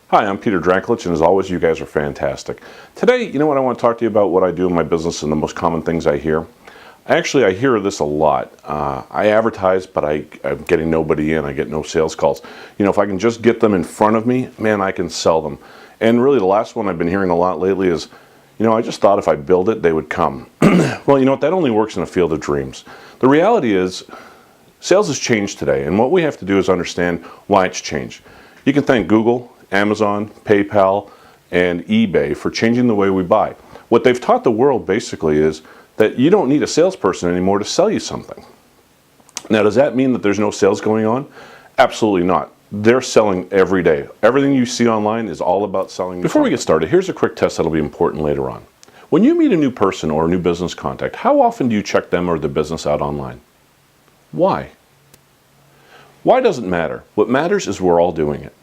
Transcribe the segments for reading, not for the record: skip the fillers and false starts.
Hi, I'm Peter Dranklitch, and as always, you guys are fantastic. Today, you know what, I want to talk to you about what I do in my business and the most common things I hear. Actually, I hear this a lot. I advertise, but I'm getting nobody in. I get no sales calls. You know, if I can just get them in front of me, man, I can sell them. And really, the last one I've been hearing a lot lately is, you know, I just thought if I build it, they would come. Well, you know what, that only works in a field of dreams. The reality is, sales has changed today, and what we have to do is understand why it's changed. You can thank Google, Amazon, PayPal, and eBay for changing the way we buy. What they've taught the world basically is that you don't need a salesperson anymore to sell you something. Now, does that mean that there's no sales going on? Absolutely not. They're selling every day. Everything you see online is all about selling. Before we get started, here's a quick test that'll be important later on. When you meet a new person or a new business contact, how often do you check them or their business out online? Why? Why doesn't matter. What matters is we're all doing it.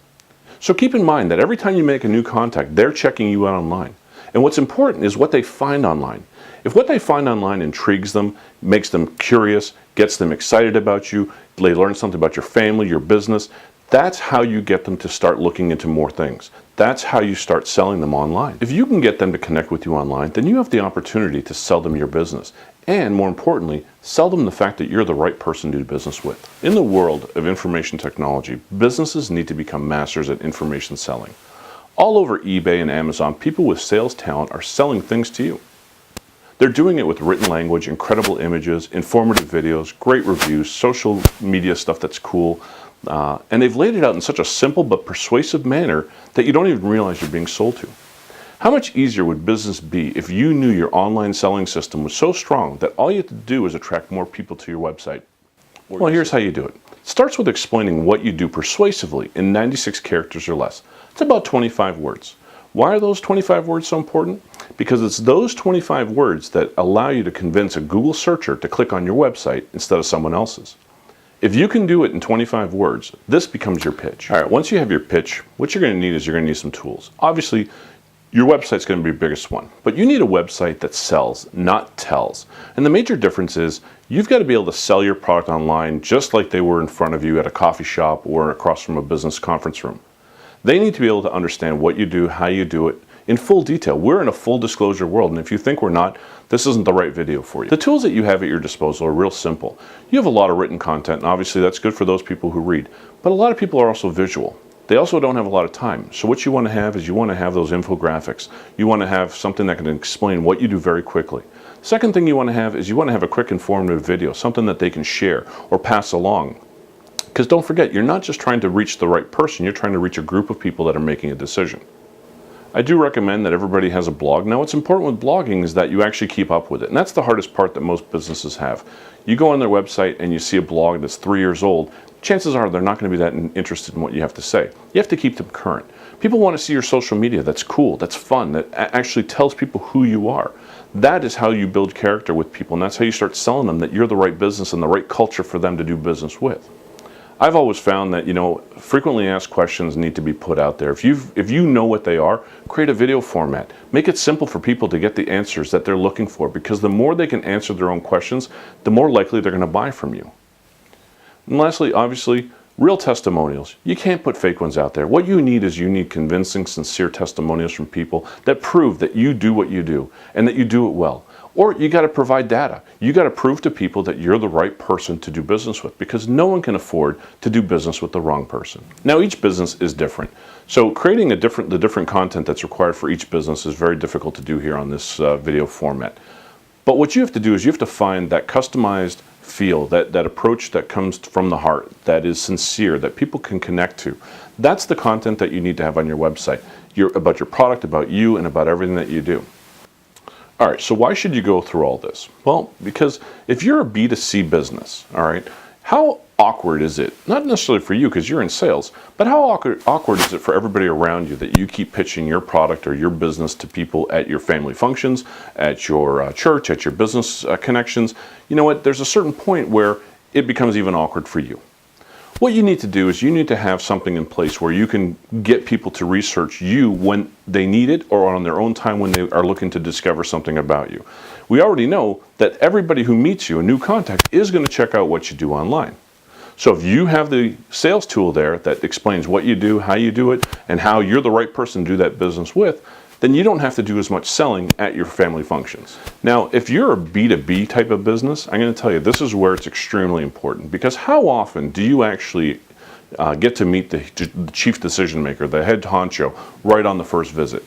So keep in mind that every time you make a new contact, they're checking you out online. And what's important is what they find online. If what they find online intrigues them, makes them curious, gets them excited about you, they learn something about your family, your business, that's how you get them to start looking into more things. That's how you start selling them online. If you can get them to connect with you online, then you have the opportunity to sell them your business. And more importantly, sell them the fact that you're the right person to do business with. In the world of information technology, businesses need to become masters at information selling. All over eBay and Amazon, people with sales talent are selling things to you. They're doing it with written language, incredible images, informative videos, great reviews, social media stuff that's cool, and they've laid it out in such a simple but persuasive manner that you don't even realize you're being sold to. How much easier would business be if you knew your online selling system was so strong that all you had to do is attract more people to your website? Well, here's how you do it. It starts with explaining what you do persuasively in 96 characters or less. It's about 25 words. Why are those 25 words so important? Because it's those 25 words that allow you to convince a Google searcher to click on your website instead of someone else's. If you can do it in 25 words, this becomes your pitch. All right, once you have your pitch, what you're going to need is you're going to need some tools. Obviously, your website's going to be your biggest one, but you need a website that sells, not tells. And the major difference is you've got to be able to sell your product online just like they were in front of you at a coffee shop or across from a business conference room. They need to be able to understand what you do, how you do it, in full detail. We're in a full disclosure world, and if you think we're not, this isn't the right video for you. The tools that you have at your disposal are real simple. You have a lot of written content, and obviously that's good for those people who read, but a lot of people are also visual. They also don't have a lot of time. So what you want to have is you want to have those infographics. You want to have something that can explain what you do very quickly. Second thing you want to have is you want to have a quick informative video, something that they can share or pass along. Because don't forget, you're not just trying to reach the right person, you're trying to reach a group of people that are making a decision. I do recommend that everybody has a blog. Now, what's important with blogging is that you actually keep up with it. And that's the hardest part that most businesses have. You go on their website and you see a blog that's 3 years old, chances are they're not going to be that interested in what you have to say. You have to keep them current. People want to see your social media that's cool, that's fun, that actually tells people who you are. That is how you build character with people, and that's how you start selling them that you're the right business and the right culture for them to do business with. I've always found that, you know, frequently asked questions need to be put out there. If you know what they are, create a video format. Make it simple for people to get the answers that they're looking for, because the more they can answer their own questions, the more likely they're going to buy from you. And lastly, obviously, real testimonials. You can't put fake ones out there. What you need is convincing, sincere testimonials from people that prove that you do what you do and that you do it well. Or you got to provide data. You got to prove to people that you're the right person to do business with, because no one can afford to do business with the wrong person. Now, each business is different. So creating the different content that's required for each business is very difficult to do here on this video format. But what you have to do is you have to find that customized feel, that approach that comes from the heart, that is sincere, that people can connect to. That's the content that you need to have on your website. About your product, about you, and about everything that you do. All right, so why should you go through all this? Well, because if you're a B2C business, all right, how awkward is it? Not necessarily for you because you're in sales, but how awkward is it for everybody around you that you keep pitching your product or your business to people at your family functions, at your church, at your business connections? You know what? There's a certain point where it becomes even awkward for you. What you need to do is you need to have something in place where you can get people to research you when they need it or on their own time when they are looking to discover something about you. We already know that everybody who meets you, a new contact, is going to check out what you do online. So if you have the sales tool there that explains what you do, how you do it, and how you're the right person to do that business with, then you don't have to do as much selling at your family functions. Now, if you're a B2B type of business, I'm going to tell you this is where it's extremely important, because how often do you actually get to meet the chief decision maker, the head honcho, right on the first visit?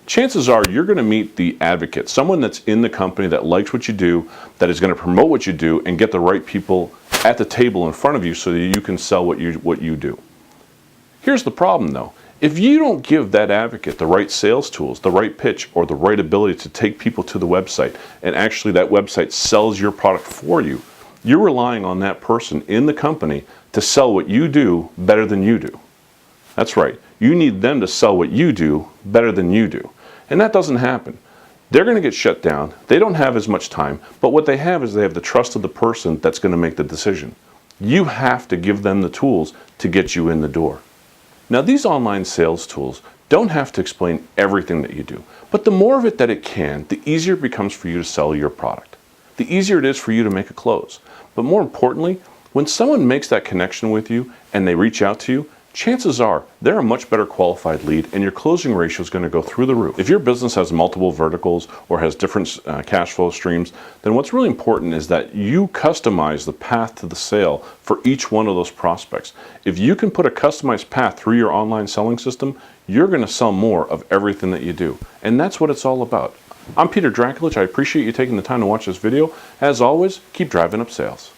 Chances are you're going to meet the advocate, someone that's in the company that likes what you do, that is going to promote what you do and get the right people at the table in front of you so that you can sell what you do. Here's the problem though. If you don't give that advocate the right sales tools, the right pitch, or the right ability to take people to the website, and actually that website sells your product for you, you're relying on that person in the company to sell what you do better than you do. That's right. You need them to sell what you do better than you do. And that doesn't happen. They're going to get shut down. They don't have as much time, but what they have is they have the trust of the person that's going to make the decision. You have to give them the tools to get you in the door. Now, these online sales tools don't have to explain everything that you do, but the more of it that it can, the easier it becomes for you to sell your product. The easier it is for you to make a close. But more importantly, when someone makes that connection with you and they reach out to you, chances are they're a much better qualified lead and your closing ratio is going to go through the roof. If your business has multiple verticals or has different cash flow streams, then what's really important is that you customize the path to the sale for each one of those prospects. If you can put a customized path through your online selling system, you're going to sell more of everything that you do. And that's what it's all about. I'm Peter Draculich. I appreciate you taking the time to watch this video. As always, keep driving up sales.